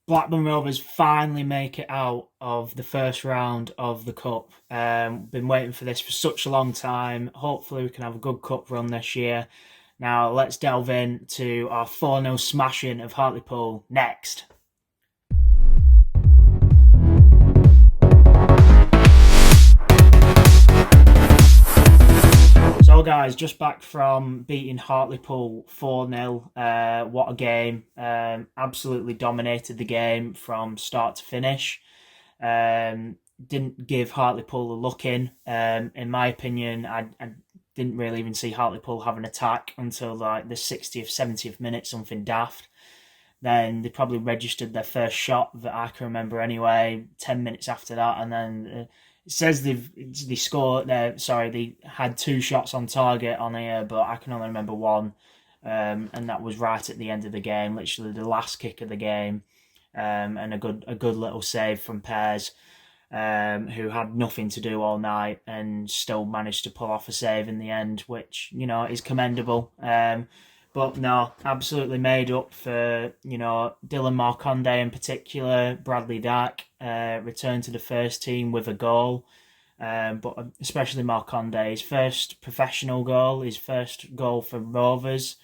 Blackburn Rovers finally make it out of the first round of the Cup. Been waiting for this for such a long time. Hopefully we can have a good Cup run this year. Now let's delve into our 4-0 smashing of Hartlepool next. So guys, just back from beating Hartlepool 4-0. What a game. Absolutely dominated the game from start to finish. Didn't give Hartlepool a look in. In my opinion, I didn't really even see Hartlepool have an attack until like the 60th, 70th minute, something daft. Then they probably registered their first shot that I can remember anyway, 10 minutes after that, and then it says they scored. They had 2 shots on target on here, but I can only remember one, and that was right at the end of the game, literally the last kick of the game, and a good little save from Pears, who had nothing to do all night and still managed to pull off a save in the end, which is commendable. But no, absolutely made up for, Dilan Markanday in particular. Bradley Dack returned to the first team with a goal. But especially Markanday, his first professional goal, his first goal for Rovers.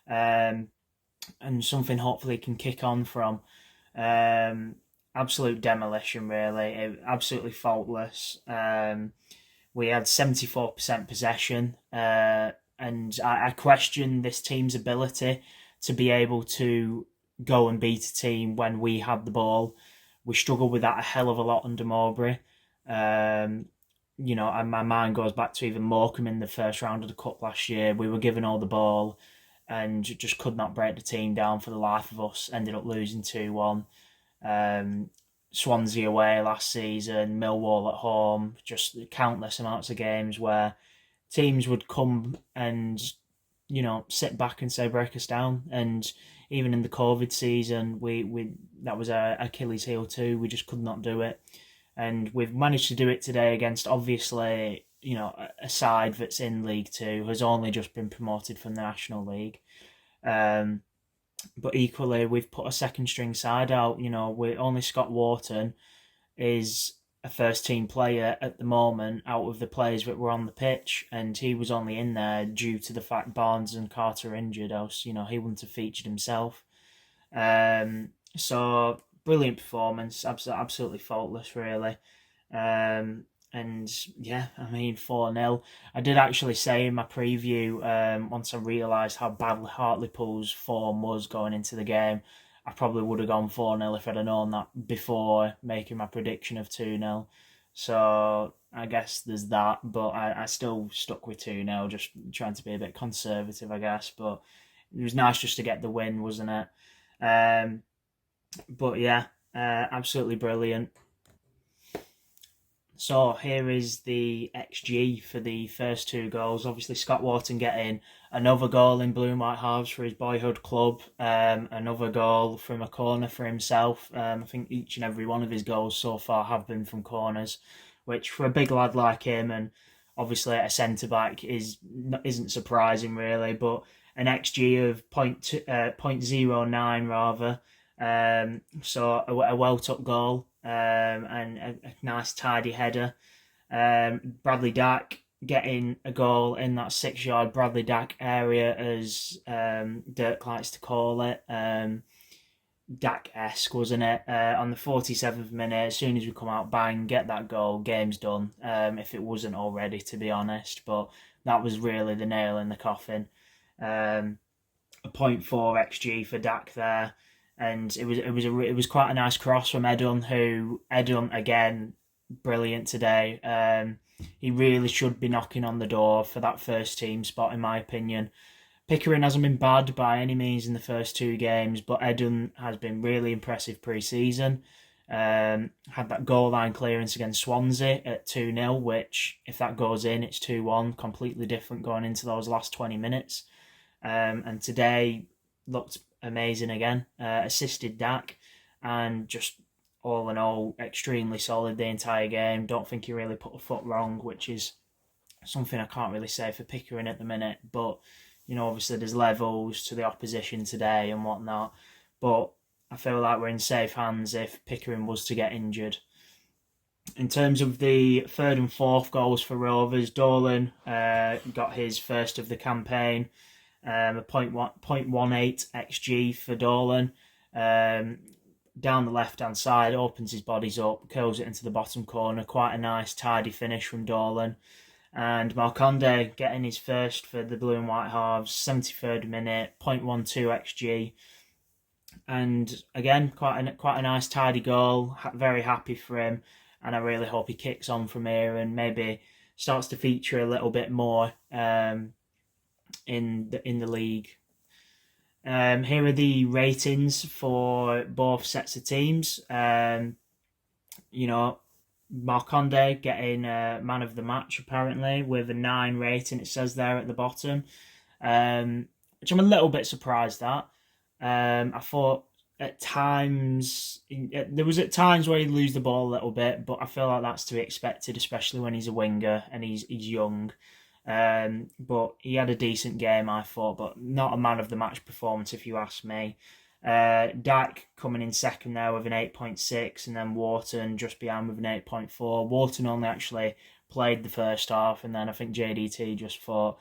And something hopefully can kick on from. Absolute demolition, really. Absolutely faultless. We had 74% possession. And I question this team's ability to be able to go and beat a team when we had the ball. We struggled with that a hell of a lot under Mowbray. And my mind goes back to even Morecambe in the first round of the Cup last year. We were given all the ball and just could not break the team down for the life of us. Ended up losing 2-1. Swansea away last season, Millwall at home, just countless amounts of games where teams would come and, sit back and say, break us down. And even in the COVID season, we that was our Achilles heel too. We just could not do it. And we've managed to do it today against, obviously, a side that's in League Two, has only just been promoted from the National League. But equally, we've put a second string side out. Only Scotty Wharton is a first team player at the moment out of the players that were on the pitch, and he was only in there due to the fact Barnes and Carter are injured, else he wouldn't have featured himself. So brilliant performance, absolutely faultless, really. And yeah, 4-0. I did actually say in my preview, once I realised how bad Hartlepool's form was going into the game, I probably would have gone 4-0 if I'd have known that before making my prediction of 2-0. So I guess there's that, but I still stuck with 2-0, just trying to be a bit conservative, I guess. But it was nice just to get the win, wasn't it? But yeah, absolutely brilliant. So here is the XG for the first 2 goals. Obviously, Scott Wharton getting another goal in blue and white halves for his boyhood club. Another goal from a corner for himself. I think each and every one of his goals so far have been from corners, which for a big lad like him, and obviously a centre back, isn't surprising really. But an XG of 0.09 rather. So a well took goal. And a nice tidy header. Bradley Dack getting a goal in that 6-yard Bradley Dack area, as Dirk likes to call it. Dack-esque, wasn't it? On the 47th minute, as soon as we come out, bang, get that goal, game's done. If it wasn't already, to be honest, but that was really the nail in the coffin. A 0.4 XG for Dack there. And it was quite a nice cross from Edun, again, brilliant today. He really should be knocking on the door for that first team spot, in my opinion. Pickering hasn't been bad by any means in the first 2 games, but Edun has been really impressive pre-season. Had that goal line clearance against Swansea at 2-0, which, if that goes in, it's 2-1, completely different going into those last 20 minutes. And today looked amazing again, assisted Dack, and just all in all extremely solid the entire game. Don't think he really put a foot wrong, which is something I can't really say for Pickering at the minute, but obviously there's levels to the opposition today and whatnot, but I feel like we're in safe hands if Pickering was to get injured. In terms of the third and fourth goals for Rovers, Dolan got his first of the campaign, a 0.18 XG for Dolan. Down the left-hand side, opens his bodies up, curls it into the bottom corner. Quite a nice, tidy finish from Dolan. And Markanday getting his first for the Blue and White Halves, 73rd minute, 0.12 XG. And again, quite a nice, tidy goal. Very happy for him. And I really hope he kicks on from here and maybe starts to feature a little bit more in the league. Here are the ratings for both sets of teams. Markanday getting man of the match apparently with a 9 rating. It says there at the bottom, which I'm a little bit surprised at. I thought at times where he'd lose the ball a little bit, but I feel like that's to be expected, especially when he's a winger and he's young. But he had a decent game, I thought, but not a man of the match performance if you ask me. Dack coming in second there with an 8.6, and then Wharton just behind with an 8.4. Wharton only actually played the first half, and then I think JDT just thought,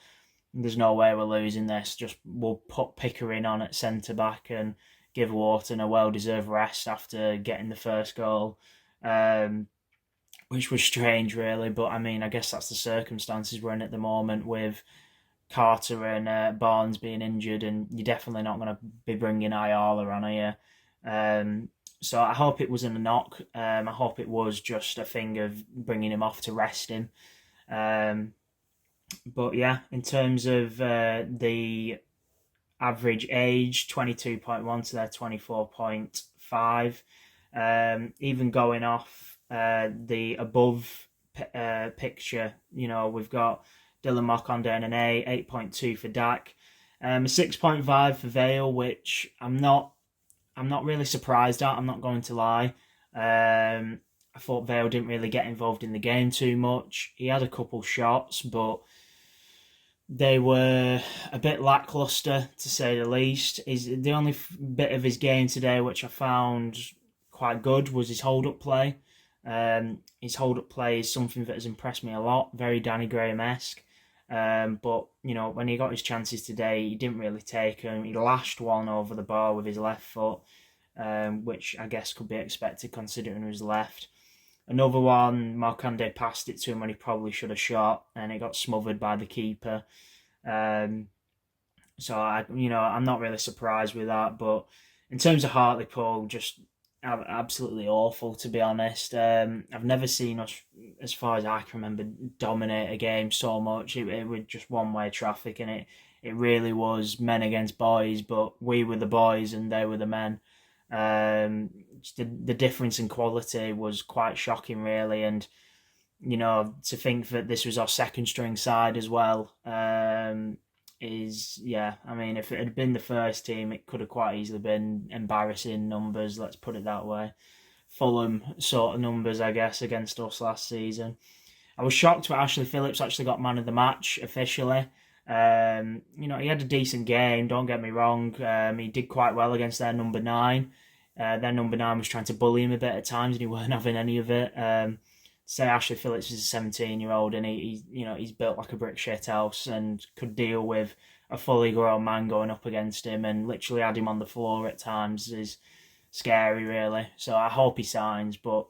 there's no way we're losing this, we'll put Pickering on at centre back and give Wharton a well-deserved rest after getting the first goal, which was strange, really. But I mean, I guess that's the circumstances we're in at the moment with Carter and Barnes being injured, and you're definitely not going to be bringing Ayala on, are you? So I hope it wasn't a knock. I hope it was just a thing of bringing him off to rest him. But yeah, in terms of the average age, 22.1 to their 24.5. Even going off the above picture, we've got Dilan Markanday and an 8.2 for Dack, a 6.5 for Vale, which I'm not really surprised at. I'm not going to lie. I thought Vale didn't really get involved in the game too much. He had a couple shots, but they were a bit lacklustre, to say the least. The only bit of his game today which I found quite good was his hold-up play. His hold-up play is something that has impressed me a lot, very Danny Graham-esque. But, when he got his chances today, he didn't really take them. He lashed one over the bar with his left foot, which I guess could be expected considering it was left. Another one, Markanday passed it to him when he probably should have shot, and it got smothered by the keeper. So I'm not really surprised with that. But in terms of Hartlepool, just absolutely awful, to be honest. I've never seen us, as far as I can remember, dominate a game so much. It was just one-way traffic, and it really was men against boys. But we were the boys and they were the men. The difference in quality was quite shocking, really, and to think that this was our second string side as well if it had been the first team, it could have quite easily been embarrassing numbers, let's put it that way. Fulham sort of numbers, I guess, against us last season. I was shocked that Ashley Phillips actually got man of the match officially. He had a decent game, don't get me wrong. He did quite well against their number 9. Their number 9 was trying to bully him a bit at times, and he weren't having any of it. Say Ashley Phillips is a 17-year-old, and he's built like a brick shit house and could deal with a fully grown man going up against him, and literally had him on the floor at times is scary, really. So I hope he signs, but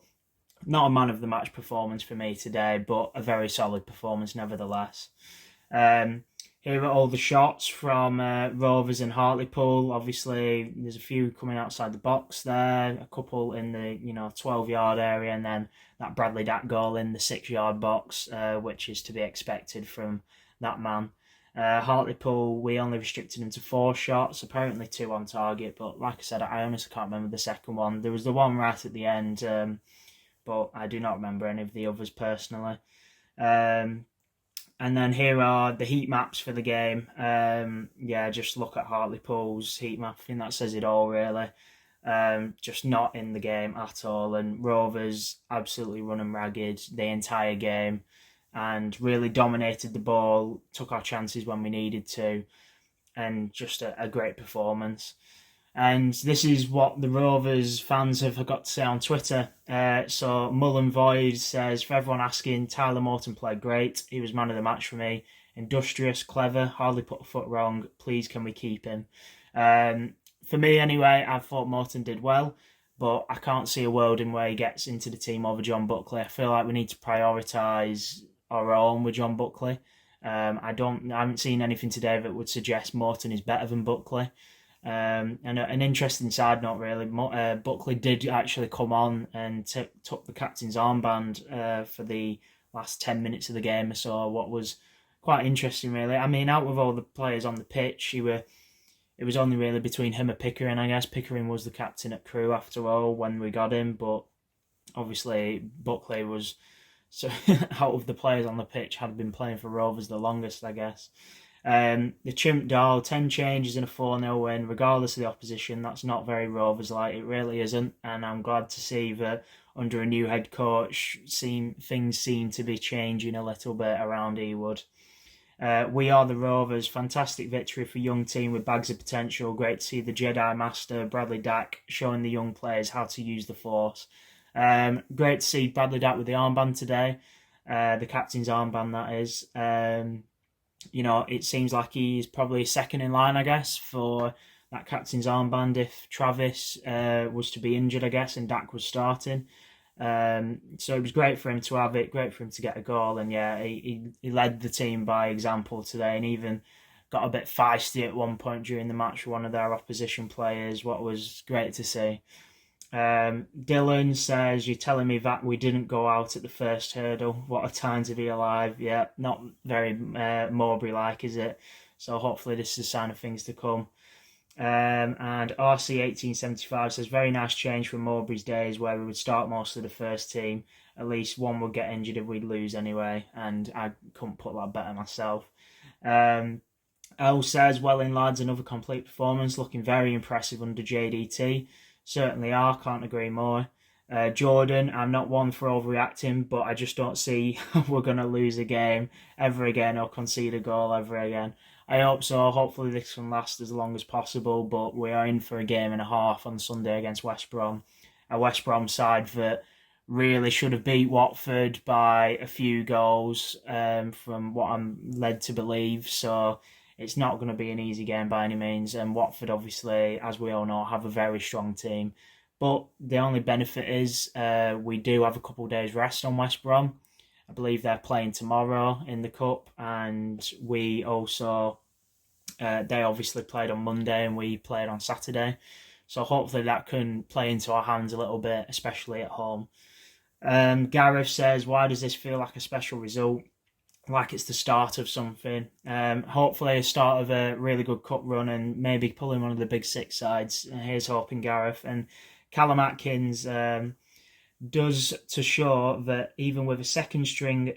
not a man of the match performance for me today, but a very solid performance nevertheless. Here are all the shots from Rovers and Hartlepool. Obviously, there's a few coming outside the box there, a couple in the 12-yard area, and then that Bradley Dack goal in the 6-yard box, which is to be expected from that man. Hartlepool, we only restricted him to 4 shots, apparently 2 on target, but like I said, I honestly can't remember the second one. There was the one right at the end, but I do not remember any of the others personally. And then here are the heat maps for the game. Just look at Hartlepool's heat map. I think that says it all, really. Just not in the game at all. And Rovers absolutely running ragged the entire game and really dominated the ball, took our chances when we needed to, and just a great performance. And this is what the Rovers fans have got to say on Twitter. So Mullen Void says, for everyone asking, Tyler Morton played great. He was man of the match for me. Industrious, clever, hardly put a foot wrong. Please, can we keep him? For me, anyway, I thought Morton did well, but I can't see a world in where he gets into the team over John Buckley. I feel like we need to prioritise our own with John Buckley. I haven't seen anything today that would suggest Morton is better than Buckley. And an interesting side note, really, Buckley did actually come on and took the captain's armband for the last 10 minutes of the game or so, what was quite interesting, really. I mean, out of all the players on the pitch, it was only really between him and Pickering, I guess. Pickering was the captain at Crewe after all when we got him, but obviously Buckley was, so out of the players on the pitch, had been playing for Rovers the longest, I guess. The Chimp Doll, 10 changes in a 4-0 win, regardless of the opposition. That's not very Rovers-like, it really isn't. And I'm glad to see that under a new head coach, things seem to be changing a little bit around Ewood. We are the Rovers, fantastic victory for a young team with bags of potential. Great to see the Jedi Master, Bradley Dack, showing the young players how to use the Force. Great to see Bradley Dack with the armband today, the captain's armband, that is. It seems like he's probably second in line, I guess, for that captain's armband if Travis was to be injured, I guess, and Dack was starting. So it was great for him to have it, great for him to get a goal, and yeah, he led the team by example today, and even got a bit feisty at one point during the match with one of their opposition players, what was great to see. Dylan says, you're telling me that we didn't go out at the first hurdle. What a time to be alive. Yeah, not very Mowbray-like, is it? So hopefully this is a sign of things to come. And RC1875 says, very nice change from Mowbray's days where we would start most of the first team. At least one would get injured if we'd lose anyway. And I couldn't put that better myself. L says, well in lads, another complete performance. Looking very impressive under JDT. Certainly are, can't agree more. Jordan, I'm not one for overreacting, but I just don't see how we're going to lose a game ever again or concede a goal ever again. I hope so. Hopefully this can last as long as possible, but we are in for a game and a half on Sunday against West Brom. A West Brom side that really should have beat Watford by a few goals from what I'm led to believe. So it's not going to be an easy game by any means. And Watford, obviously, as we all know, have a very strong team. But the only benefit is we do have a couple of days rest on West Brom. I believe they're playing tomorrow in the Cup. And we also, they obviously played on Monday and we played on Saturday. So hopefully that can play into our hands a little bit, especially at home. Gareth says, why does this feel like a special result? Like it's the start of something. Hopefully a start of a really good cup run and maybe pulling one of the big six sides. Here's hoping, Gareth. And Callum Atkins does to show that even with a second string...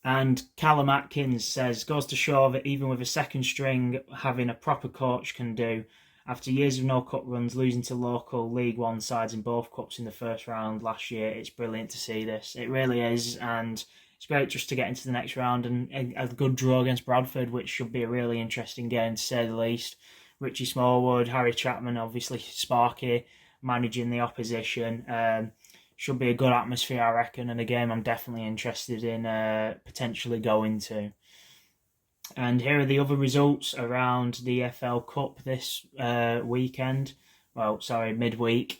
And Callum Atkins says, goes to show that even with a second string, having a proper coach can do. After years of no cup runs, losing to local League One sides in both cups in the first round last year, it's brilliant to see this. It really is, and it's great just to get into the next round and a good draw against Bradford, which should be a really interesting game to say the least. Richie Smallwood, Harry Chapman, obviously Sparky, managing the opposition. Should be a good atmosphere, I reckon, and a game I'm definitely interested in potentially going to. And here are the other results around the FL Cup this weekend. Well, sorry, midweek.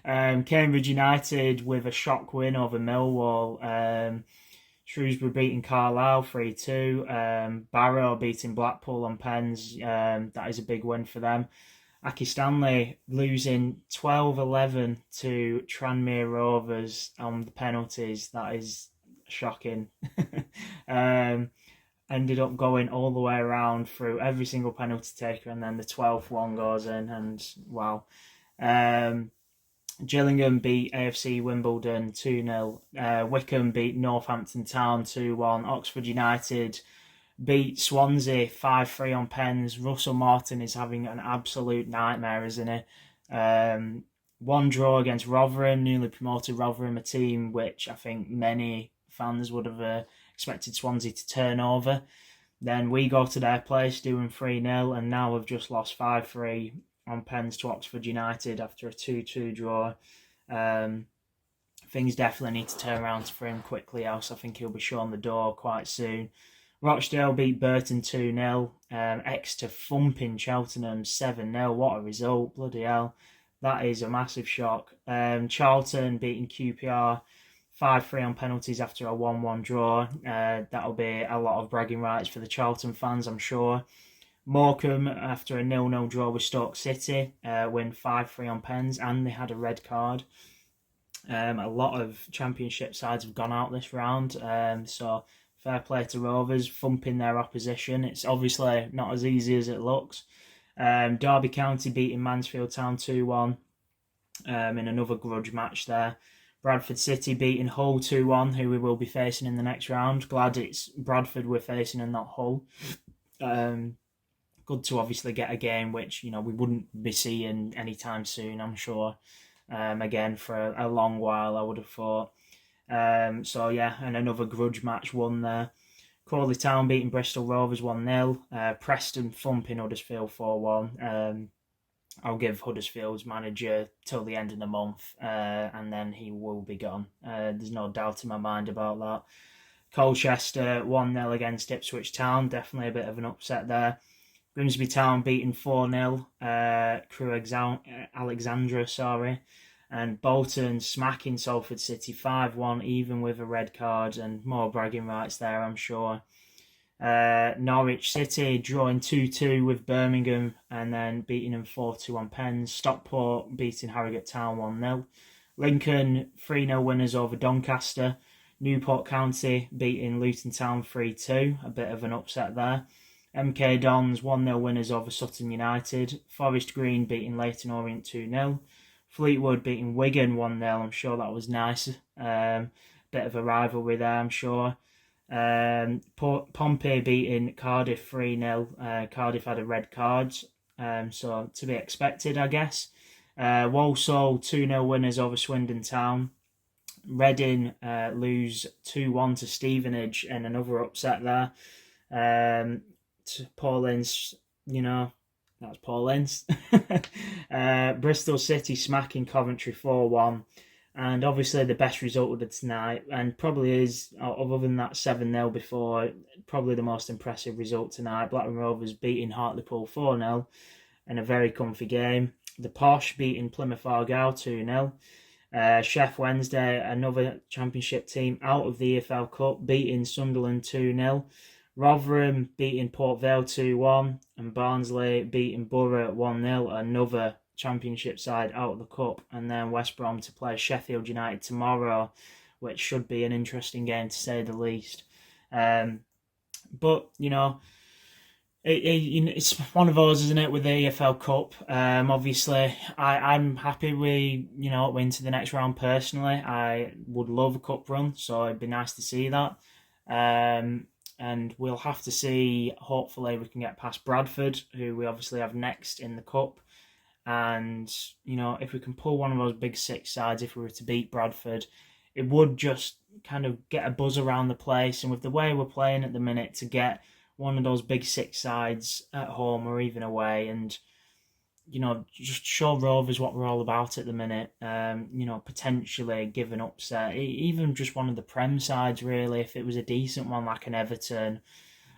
Cambridge United with a shock win over Millwall. Shrewsbury beating Carlisle 3-2. Barrow beating Blackpool on pens. That is a big win for them. Aki Stanley losing 12-11 to Tranmere Rovers on the penalties. That is shocking. Ended up going all the way around through every single penalty taker, and then the 12th one goes in, and wow. Gillingham beat AFC Wimbledon 2-0. Wickham beat Northampton Town 2-1. Oxford United beat Swansea 5-3 on pens. Russell Martin is having an absolute nightmare, isn't he? One draw against Rotherham, newly promoted Rotherham, a team which I think many fans would have expected Swansea to turn over. Then we go to their place doing 3-0, and now we've just lost 5-3 on pens to Oxford United after a 2-2 draw. Things definitely need to turn around for him quickly, else I think he'll be shown the door quite soon. Rochdale beat Burton 2-0. Exeter thumping Cheltenham 7-0. What a result, bloody hell. That is a massive shock. Charlton beating QPR 5-3 on penalties after a 1-1 draw. That'll be a lot of bragging rights for the Charlton fans, I'm sure. Morecambe, after a 0-0 draw with Stoke City, win 5-3 on pens, and they had a red card. A lot of Championship sides have gone out this round, so fair play to Rovers, thumping their opposition. It's obviously not as easy as it looks. Derby County beating Mansfield Town 2-1 in another grudge match there. Bradford City beating Hull 2-1, who we will be facing in the next round. Glad it's Bradford we're facing and not Hull. Good to obviously get a game which, we wouldn't be seeing anytime soon, I'm sure. Again, for a long while, I would have thought. And another grudge match won there. Crawley Town beating Bristol Rovers 1-0. Preston thumping Huddersfield 4-1. I'll give Huddersfield's manager till the end of the month, and then he will be gone. There's no doubt in my mind about that. Colchester 1-0 against Ipswich Town. Definitely a bit of an upset there. Grimsby Town beating 4-0. Crewe Alexandra, and Bolton smacking Salford City 5-1, even with a red card, and more bragging rights there, I'm sure. Norwich City drawing 2-2 with Birmingham, and then beating them 4-2 on pens. Stockport beating Harrogate Town 1-0. Lincoln 3-0 winners over Doncaster. Newport County beating Luton Town 3-2, a bit of an upset there. MK Dons 1-0 winners over Sutton United. Forest Green beating Leyton Orient 2-0. Fleetwood beating Wigan 1-0. I'm sure that was nice. Bit of a rivalry there, I'm sure. Pompey beating Cardiff 3-0. Cardiff had a red card, so to be expected, I guess. Walsall 2-0 winners over Swindon Town. Reading lose 2-1 to Stevenage, and another upset there. Paul Ince, that's Paul Ince. Bristol City smacking Coventry 4-1. And obviously the best result of the tonight, and probably is, other than that 7-0 before, probably the most impressive result tonight. Blackburn Rovers beating Hartlepool 4-0 in a very comfy game. The Posh beating Plymouth Argyle 2-0. Sheff Wednesday, another Championship team out of the EFL Cup, beating Sunderland 2-0. Rotherham beating Port Vale 2-1, and Barnsley beating Borough 1-0, another Championship side out of the Cup. And then West Brom to play Sheffield United tomorrow, which should be an interesting game to say the least. But it's one of those, isn't it, with the EFL Cup? Obviously, I'm happy we we're into the next round personally. I would love a cup run, so it'd be nice to see that. And we'll have to see, hopefully we can get past Bradford, who we obviously have next in the Cup. And, if we can pull one of those big six sides, if we were to beat Bradford, it would just kind of get a buzz around the place. And with the way we're playing at the minute, to get one of those big six sides at home or even away, and, just show Rovers what we're all about at the minute. Potentially give an upset, even just one of the Prem sides, really, if it was a decent one like an Everton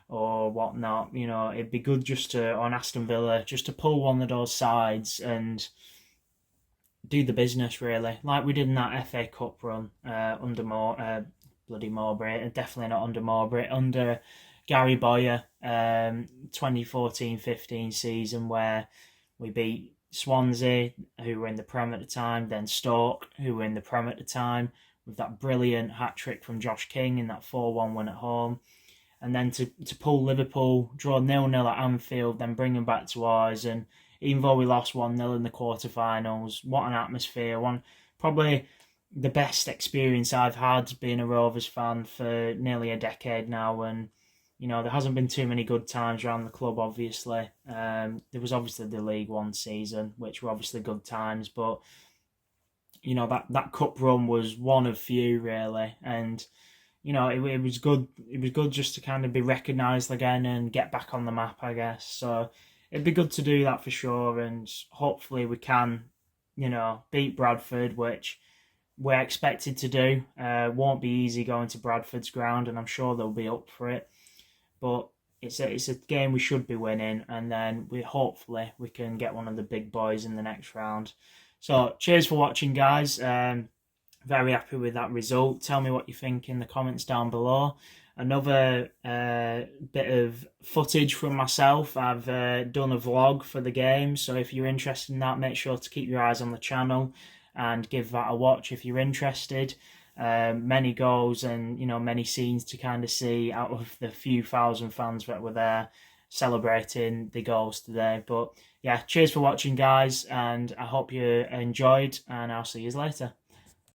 or whatnot. It'd be good just to, on Aston Villa, just to pull one of those sides and do the business, really, like we did in that FA Cup run under Mowbray, definitely not under Mowbray, under Gary Boyer, 2014-15 season, where we beat Swansea, who were in the Prem at the time, then Stoke, who were in the Prem at the time, with that brilliant hat-trick from Josh King in that 4-1 win at home. And then to pull Liverpool, draw 0-0 at Anfield, then bring them back to ours. And even though we lost 1-0 in the quarterfinals, what an atmosphere. Probably the best experience I've had being a Rovers fan for nearly a decade now. And, there hasn't been too many good times around the club, obviously. There was obviously the League One season, which were obviously good times. But, that cup run was one of few, really. And, it was good. It was good just to kind of be recognised again and get back on the map, I guess. So it'd be good to do that for sure, and hopefully we can, beat Bradford, which we're expected to do. Won't be easy going to Bradford's ground, and I'm sure they'll be up for it. But it's a game we should be winning, and then hopefully we can get one of the big boys in the next round. So cheers for watching, guys. Very happy with that result. Tell me what you think in the comments down below. Another bit of footage from myself. I've done a vlog for the game, so if you're interested in that, make sure to keep your eyes on the channel and give that a watch if you're interested. Many goals and many scenes to kind of see out of the few thousand fans that were there celebrating the goals today. But yeah, cheers for watching, guys, and I hope you enjoyed, and I'll see you later.